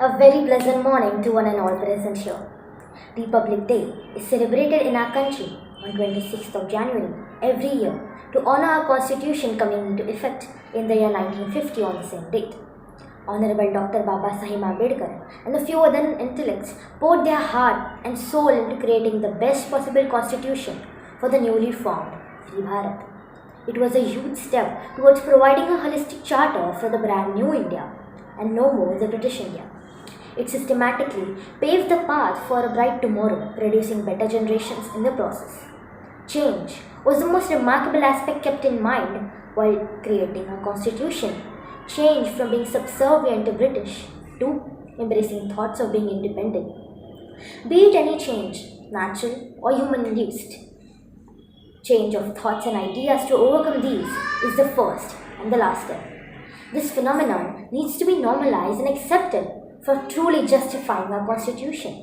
A very pleasant morning to one and all present here. Republic Day is celebrated in our country on 26th of January every year to honor our constitution coming into effect in the year 1950 on the same date. Honorable Dr. Baba Sahib Ambedkar and a few other intellects poured their heart and soul into creating the best possible constitution for the newly formed Free Bharat. It was a huge step towards providing a holistic charter for the brand new India and no more the British India. It systematically paved the path for a bright tomorrow, producing better generations in the process. Change was the most remarkable aspect kept in mind while creating a constitution. Change from being subservient to British to embracing thoughts of being independent. Be it any change, natural or human induced. Change of thoughts and ideas to overcome these is the first and the last step. This phenomenon needs to be normalized and accepted for truly justifying our constitution.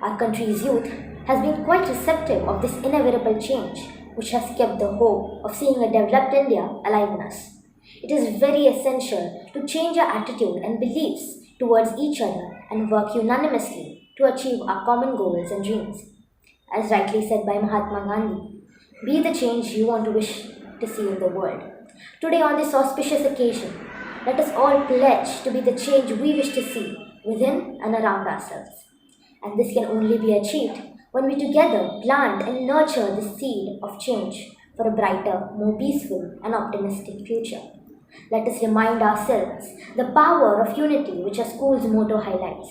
Our country's youth has been quite receptive of this inevitable change, which has kept the hope of seeing a developed India alive in us. It is very essential to change our attitude and beliefs towards each other and work unanimously to achieve our common goals and dreams. As rightly said by Mahatma Gandhi, be the change you want to wish to see in the world. Today, on this auspicious occasion, let us all pledge to be the change we wish to see within and around ourselves. And this can only be achieved when we together plant and nurture the seed of change for a brighter, more peaceful and optimistic future. Let us remind ourselves the power of unity which our school's motto highlights.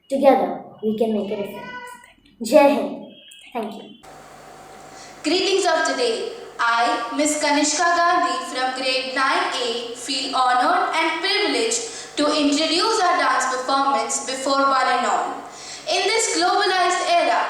Together, we can make a difference. Jai Hind. Thank you. Greetings of today. I, Ms. Kanishka Gandhi from grade 9A, feel honored and privileged to introduce our dance performance before one and all. In this globalized era,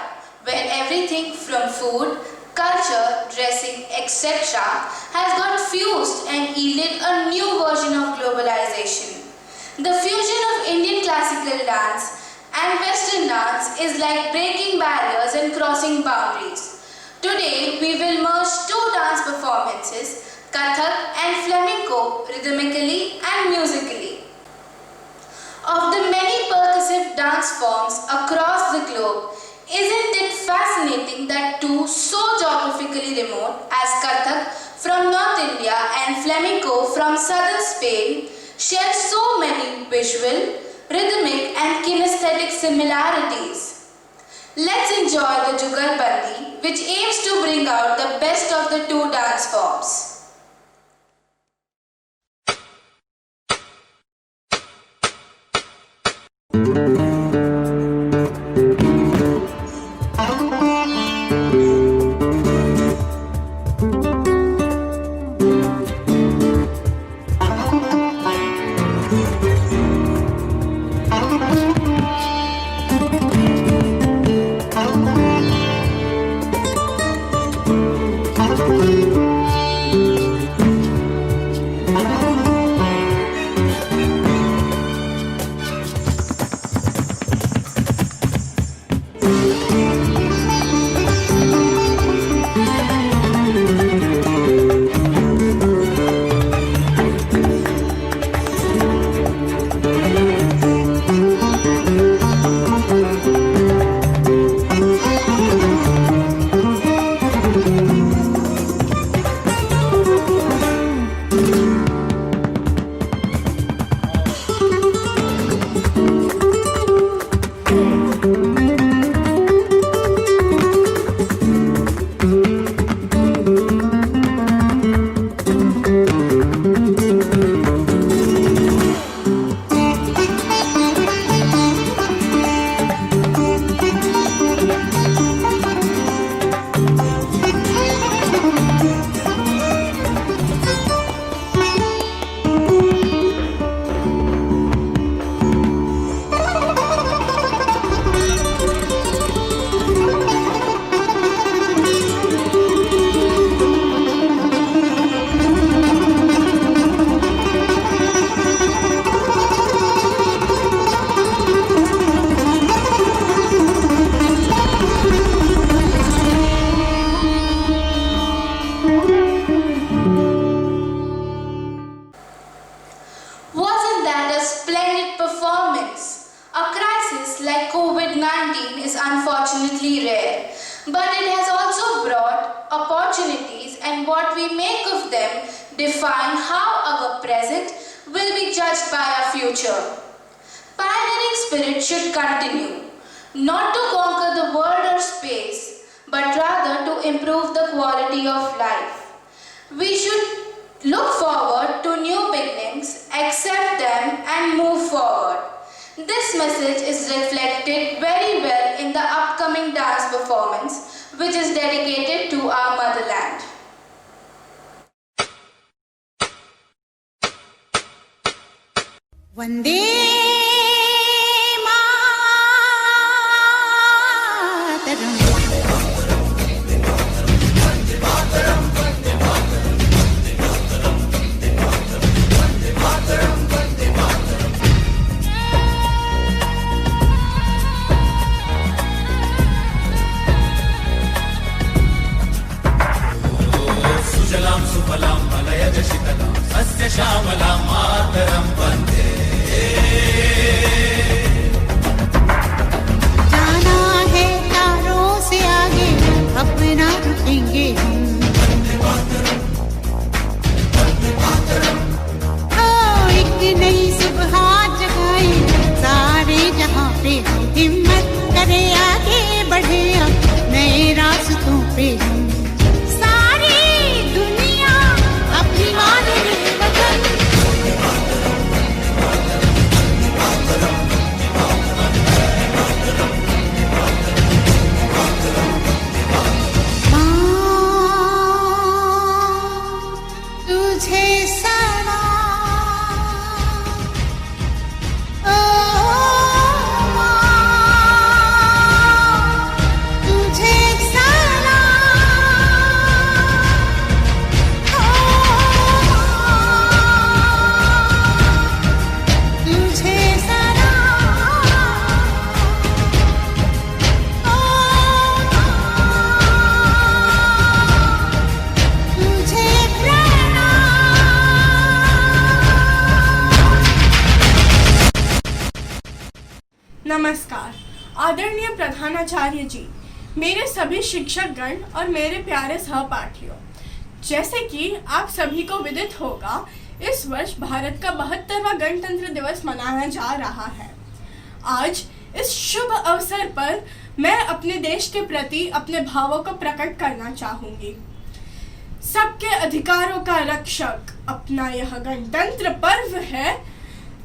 where everything from food, culture, dressing, etc. has got fused and yielded a new version of globalization. The fusion of Indian classical dance and Western dance is like breaking barriers and crossing boundaries. Today, we will merge two dance performances, Kathak and Flamenco, rhythmically and musically. Of the many percussive dance forms across the globe, isn't it fascinating that two so geographically remote as Kathak from North India and Flamenco from southern Spain share so many visual, rhythmic and kinesthetic similarities? Let's enjoy the Jugalbandi, which aims to bring out the best of the two dance forms. unfortunately rare, but it has also brought opportunities, and what we make of them define how our present will be judged by our future. Pioneering spirit should continue, not to conquer the world or space, but rather to improve the quality of life. We should look forward to new beginnings, accept them and move forward. This message is reflected very well in the upcoming dance performance, which is dedicated to our motherland. Vande सुजलां सुफलां मलयज शीतलां सस्य श्यामलां मातरं वन्दे। जाना है तारों से आगे, अपना रुकेंगे हम। एक नई सुबह जगाए सारे जहां पे, हिम्मत करे आगे बढ़े अब नए रास्तों पे हम। नमस्कार आदरणीय प्रधानाचार्य जी, मेरे सभी शिक्षकगण और मेरे प्यारे सहपाठियों, जैसे कि आप सभी को विदित होगा, इस वर्ष भारत का 72वां गणतंत्र दिवस मनाया जा रहा है। आज इस शुभ अवसर पर मैं अपने देश के प्रति अपने भावों को प्रकट करना चाहूंगी। सबके अधिकारों का रक्षक अपना यह गणतंत्र पर्व है,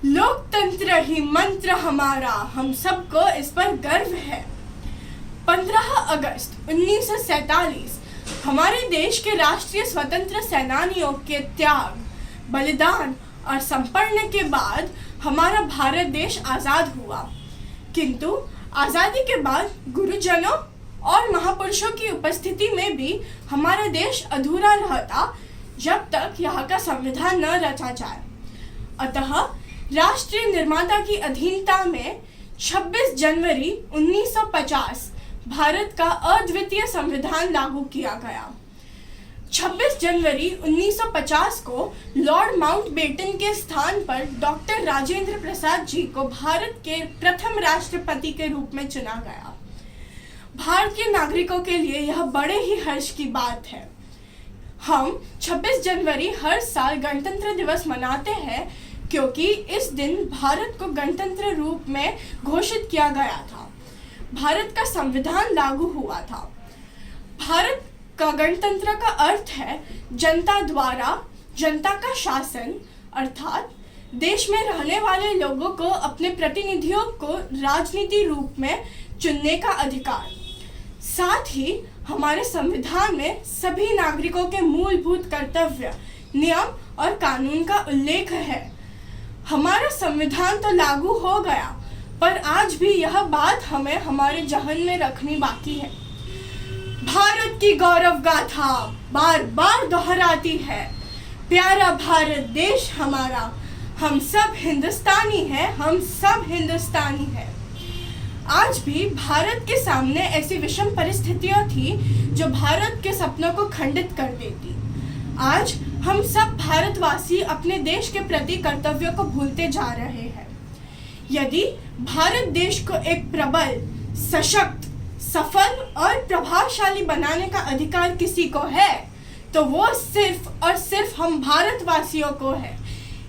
लोकतंत्र ही मंत्र हमारा, हम सबको इस पर गर्व है। 15 अगस्त 1947 हमारे देश के राष्ट्रीय स्वतंत्र सेनानियों के त्याग, बलिदान और समर्पण के बाद हमारा भारत देश आज़ाद हुआ। किंतु आज़ादी के बाद गुरुजनों और महापुरुषों की उपस्थिति में भी हमारा देश अधूरा रहता जब तक यहाँ का संविधान न रचा जाए। अतः राष्ट्रीय निर्माता की अधीनता में 26 जनवरी 1950 भारत का अद्वितीय संविधान लागू किया गया। 26 जनवरी 1950 को लॉर्ड माउंटबेटन के स्थान पर डॉक्टर राजेंद्र प्रसाद जी को भारत के प्रथम राष्ट्रपति के रूप में चुना गया। भारत के नागरिकों के लिए यह बड़े ही हर्ष की बात है। हम 26 जनवरी हर साल गणतंत्र दिवस मनाते हैं क्योंकि इस दिन भारत को गणतंत्र रूप में घोषित किया गया था। भारत का संविधान लागू हुआ था। भारत का गणतंत्र का अर्थ है जनता द्वारा जनता का शासन, अर्थात देश में रहने वाले लोगों को अपने प्रतिनिधियों को राजनीति रूप में चुनने का अधिकार। साथ ही हमारे संविधान में सभी नागरिकों के मूलभूत कर्तव्य, नियम और कानून का उल्लेख है। हमारा संविधान तो लागू हो गया, पर आज भी यह बात हमें हमारे जहन में रखनी बाकी है। भारत की गौरव गाथा बार बार दोहराती है, प्यारा भारत देश हमारा, हम सब हिंदुस्तानी हैं, हम सब हिंदुस्तानी हैं। आज भी भारत के सामने ऐसी विषम परिस्थितियां थी जो भारत के सपनों को खंडित कर देती। आज हम सब भारतवासी अपने देश के प्रति कर्तव्यों को भूलते जा रहे हैं। यदि भारत देश को एक प्रबल, सशक्त, सफल और प्रभावशाली बनाने का अधिकार किसी को है तो वो सिर्फ और सिर्फ हम भारतवासियों को है।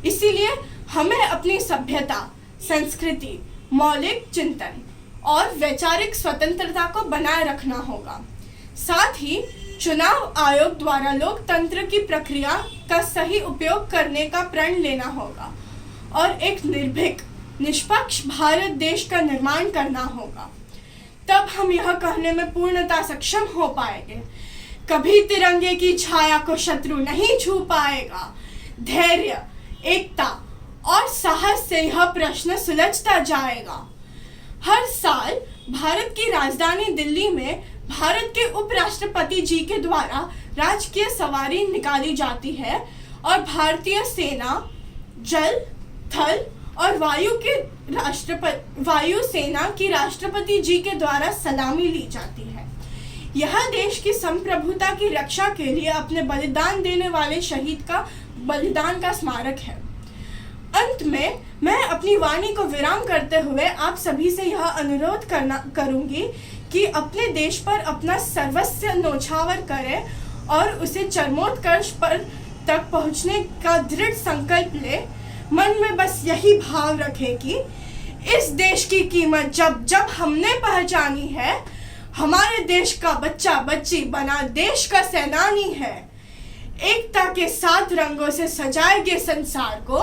इसीलिए हमें अपनी सभ्यता, संस्कृति, मौलिक चिंतन और वैचारिक स्वतंत्रता को बनाए रखना होगा। साथ ही चुनाव आयोग द्वारा लोकतंत्र की प्रक्रिया का सही उपयोग करने का प्रण लेना होगा और एक निर्भीक, निष्पक्ष भारत देश का निर्माण करना होगा। तब हम यह कहने में पूर्णतः सक्षम हो पाएंगे, कभी तिरंगे की छाया को शत्रु नहीं छू पाएगा। धैर्य, एकता और साहस से यह प्रश्न सुलझता जाएगा। हर साल भारत की राजधानी दिल्ली में भारत के उपराष्ट्रपति जी के द्वारा राजकीय सवारी निकाली जाती है और भारतीय सेना, जल, थल और वायु सेना की राष्ट्रपति जी के द्वारा सलामी ली जाती है। यह देश की संप्रभुता की रक्षा के लिए अपने बलिदान देने वाले शहीद का बलिदान का स्मारक है। अंत में मैं अपनी वाणी को विराम करते हुए आप सभी से यह अनुरोध करूंगी कि अपने देश पर अपना सर्वस्व न्योछावर करें और उसे चरमोत्कर्ष पर तक पहुंचने का दृढ़ संकल्प ले। मन में बस यही भाव रखें कि इस देश की कीमत जब जब हमने पहचानी है, हमारे देश का बच्चा बच्ची बना देश का सेनानी है। एकता के 7 रंगों से सजाएंगे संसार को,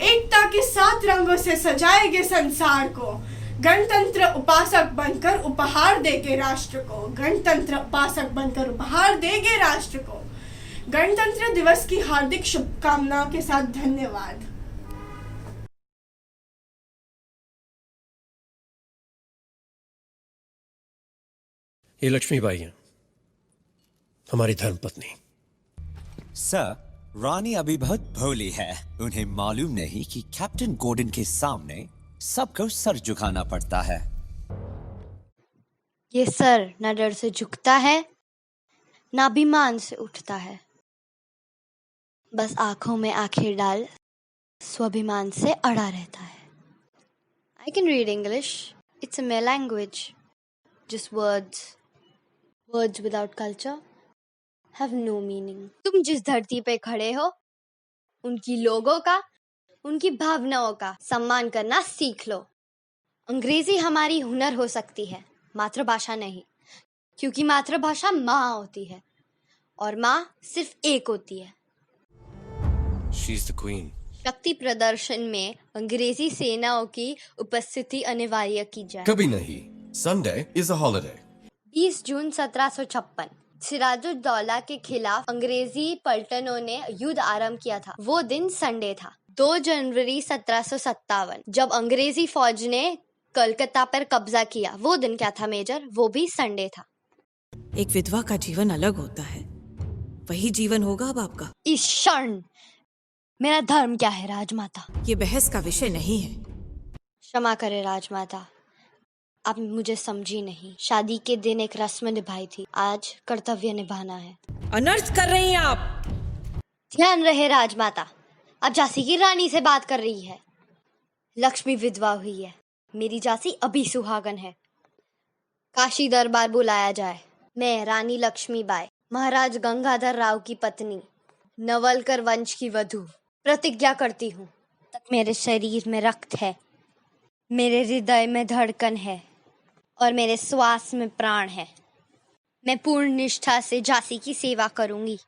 एकता के 7 रंगों से सजाएंगे संसार को। गणतंत्र उपासक बनकर उपहार देंगे राष्ट्र को, गणतंत्र उपासक बनकर उपहार देंगे राष्ट्र को। गणतंत्र दिवस की हार्दिक शुभकामनाओं के साथ धन्यवाद। ये लक्ष्मीबाई हैं, हमारी धर्मपत्नी। सर, रानी अभी बहुत भोली है। उन्हें मालूम नहीं कि कैप्टन गॉर्डन के सामने सबको सर झुकाना पड़ता है। ये सर न डर से झुकता है न अभिमान से उठता है, बस आंखों में आंखें डाल स्वाभिमान से अड़ा रहता है। I can read English. It's a mere language. Just words. Words without culture have no meaning. तुम जिस धरती पे खड़े हो, उनकी लोगों का, उनकी भावनाओं का सम्मान करना सीख लो। अंग्रेजी हमारी हुनर हो सकती है, मातृभाषा नहीं, क्योंकि मातृभाषा माँ होती है और माँ सिर्फ एक होती है। She's the queen. शक्ति प्रदर्शन में अंग्रेजी सेनाओं की उपस्थिति अनिवार्य की जाए। कभी नहीं। Sunday is a holiday. 20 जून 1756 सिराजुद्दौला के खिलाफ अंग्रेजी पलटनों ने युद्ध आरंभ किया था। वो दिन संडे था। 2 जनवरी 1757 जब अंग्रेजी फौज ने कलकत्ता पर कब्जा किया, वो दिन क्या था मेजर? वो भी संडे था। एक विधवा का जीवन अलग होता है, वही जीवन होगा अब आपका। इस क्षण मेरा धर्म क्या है राजमाता? ये बहस का विषय नहीं है। क्षमा करे राजमाता, आप मुझे समझी नहीं। शादी के दिन एक रस्म निभाई थी, आज कर्तव्य निभाना है। अनर्थ कर रही हैं आप। ध्यान रहे राजमाता, अब झांसी की रानी से बात कर रही है। लक्ष्मी विधवा हुई है, मेरी झांसी अभी सुहागन है। काशी दरबार बुलाया जाए। मैं रानी लक्ष्मीबाई, महाराज गंगाधर राव की पत्नी, नवलकर वंश की वधू, प्रतिज्ञा करती हूँ, तक मेरे शरीर में रक्त है, मेरे हृदय में धड़कन है और मेरे श्वास में प्राण है। मैं पूर्ण निष्ठा से झांसी की सेवा करूंगी।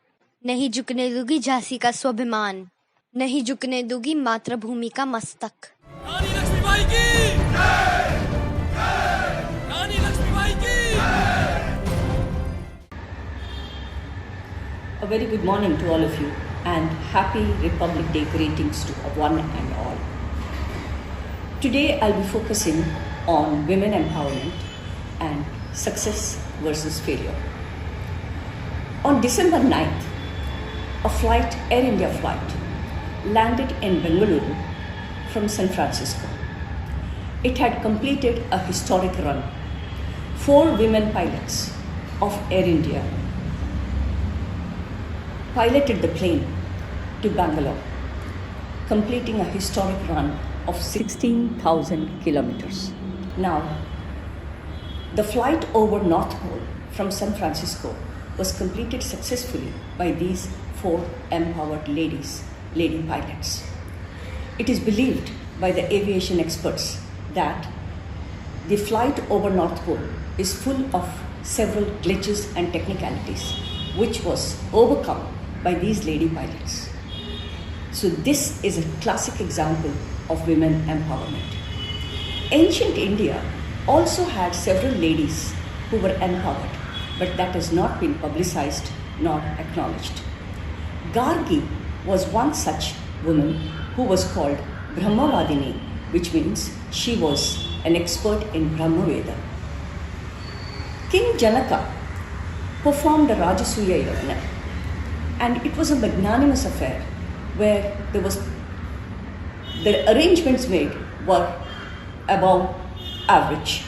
नहीं झुकने दूंगी झांसी का स्वाभिमान, नहीं झुकने दूंगी मातृभूमि का मस्तक। रानी लक्ष्मीबाई की जय! रानी लक्ष्मीबाई की A very good morning to all of you and happy Republic Day greetings to one and all. Today I'll be focusing on women empowerment and success versus failure. On December 9th, a flight, Air India flight, landed in Bengaluru from San Francisco. It had completed a historic run. 4 women pilots of Air India piloted the plane to Bangalore, completing a historic run of 16,000 kilometers. Now, The flight over North Pole from San Francisco was completed successfully by these 4 empowered lady pilots. It is believed by the aviation experts that the flight over North Pole is full of several glitches and technicalities, which was overcome by these lady pilots. So this is a classic example of women empowerment. Ancient India also had several ladies who were empowered, but that has not been publicized nor acknowledged. Gargi was one such woman who was called Brahmavadini, which means she was an expert in Brahmaveda. King Janaka performed a Rajasuya Yajna, and it was a magnanimous affair where the arrangements made were above average.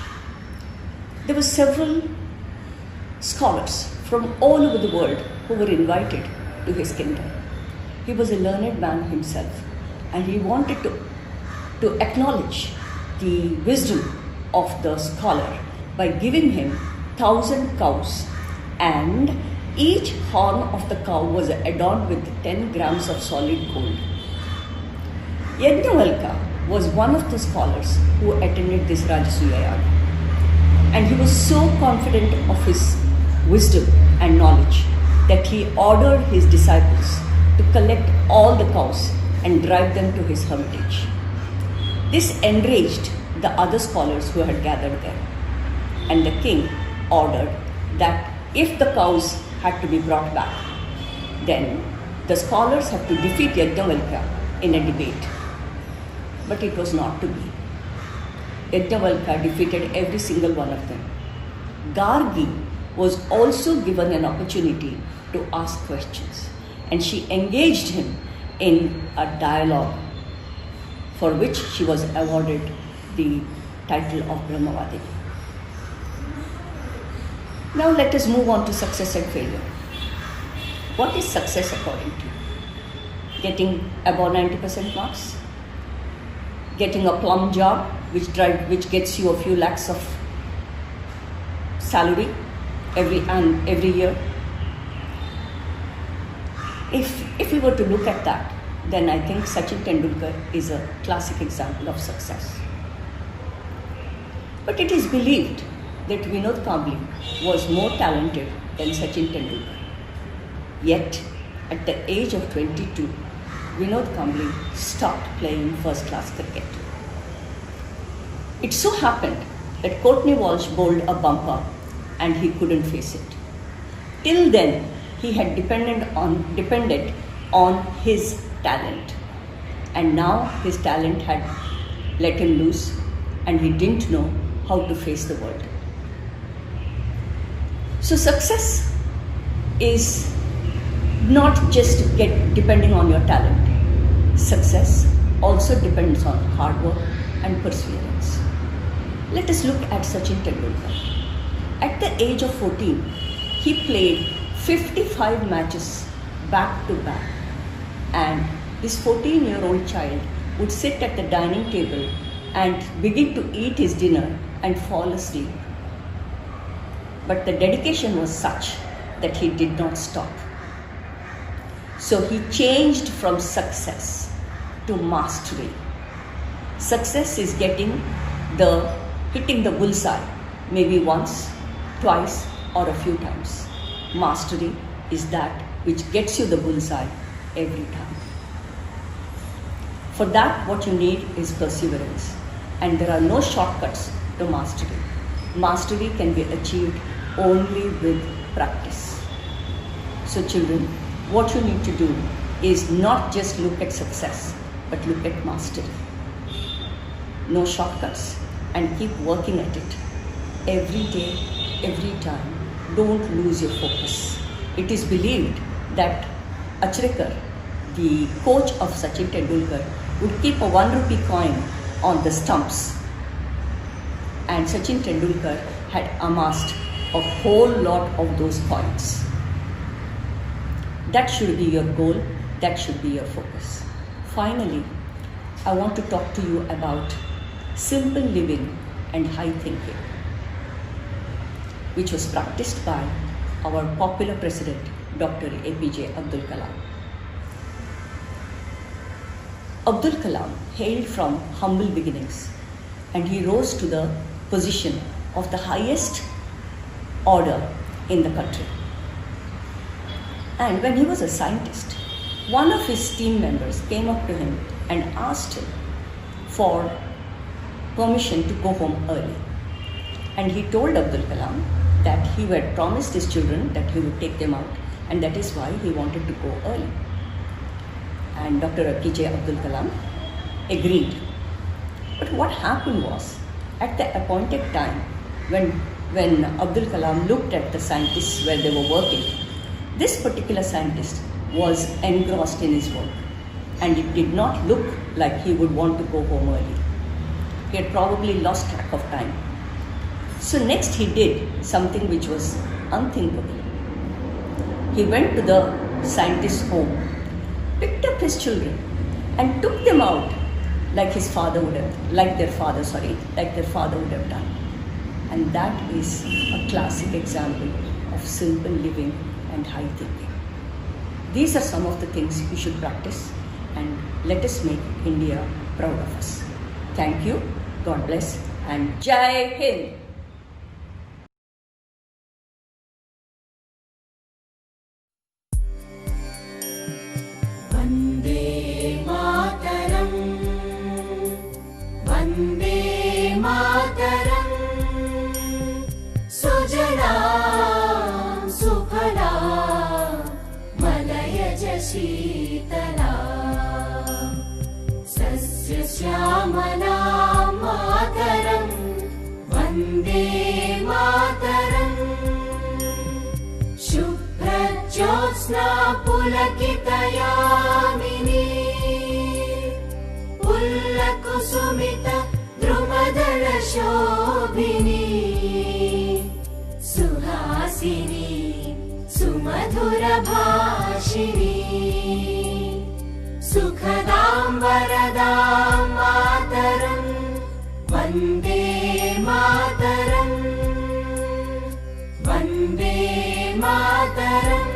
There were several scholars from all over the world who were invited to his kingdom. He was a learned man himself, and he wanted to acknowledge the wisdom of the scholar by giving him 1,000 cows, and each horn of the cow was adorned with 10 grams of solid gold. Yajnavalkya was one of the scholars who attended this Rajasuya Yagna, and he was so confident of his wisdom and knowledge that he ordered his disciples to collect all the cows and drive them to his hermitage. This enraged the other scholars who had gathered there, and the king ordered that if the cows had to be brought back, then the scholars had to defeat Yajnavalkya in a debate. But it was not to be. Yajnavalkya defeated every single one of them. Gargi was also given an opportunity to ask questions, and she engaged him in a dialogue for which she was awarded the title of Brahmavadini. Now let us move on to success and failure. What is success according to you? Getting above 90% marks? Getting a plum job which gets you a few lakhs of salary every year? If we were to look at that, then I think Sachin Tendulkar is a classic example of success. But it is believed that Vinod Kambli was more talented than Sachin Tendulkar. Yet, at the age of 22, Vinod Kambli stopped playing first-class cricket. It so happened that Courtney Walsh bowled a bumper and he couldn't face it. Till then, he had depended on his talent, and now his talent had let him loose and he didn't know how to face the world. So success is not just depending on your talent. Success also depends on hard work and perseverance. Let us look at Sachin Tendulkar. At the age of 14, he played 55 matches back to back, and this 14-year-old child would sit at the dining table and begin to eat his dinner and fall asleep. But the dedication was such that he did not stop. So he changed from success to mastery. Success is hitting the bullseye maybe once, twice, or a few times. Mastery is that which gets you the bullseye every time. For that, what you need is perseverance, and there are no shortcuts to mastery. Mastery can be achieved only with practice. So children, what you need to do is not just look at success, but look at mastery. No shortcuts, and keep working at it. Every day, every time. Don't lose your focus. It is believed that Achrekar, the coach of Sachin Tendulkar, would keep a 1 rupee coin on the stumps. And Sachin Tendulkar had amassed a whole lot of those coins. That should be your goal. That should be your focus. Finally, I want to talk to you about simple living and high thinking. which was practiced by our popular president, Dr. APJ Abdul Kalam. Abdul Kalam hailed from humble beginnings, and he rose to the position of the highest order in the country. And when he was a scientist, one of his team members came up to him and asked him for permission to go home early. And he told Abdul Kalam that he had promised his children that he would take them out, and that is why he wanted to go early. And Dr. APJ Abdul Kalam agreed. But what happened was, at the appointed time, when Abdul Kalam looked at the scientists where they were working, this particular scientist was engrossed in his work, and it did not look like he would want to go home early. He had probably lost track of time. So next he did something which was unthinkable. He went to the scientist's home, picked up his children, and took them out like their father would have done. And that is a classic example of simple living and high thinking. These are some of the things we should practice, and let us make India proud of us. Thank you, God bless, and Jai Hind! Vande Mataram, Vande Mataram, Sujalam Sukhalam Malayaj Sheetalam Sasya Syamalam Mataram, Vande Mataram, Jyotsna Pulakitayamini, Pullakusumita Drumadala Shobhini, Suhasini Sumadhura Bhashini, Sukhadam Varadam Mataram, Vande Mataram, Vande Mataram.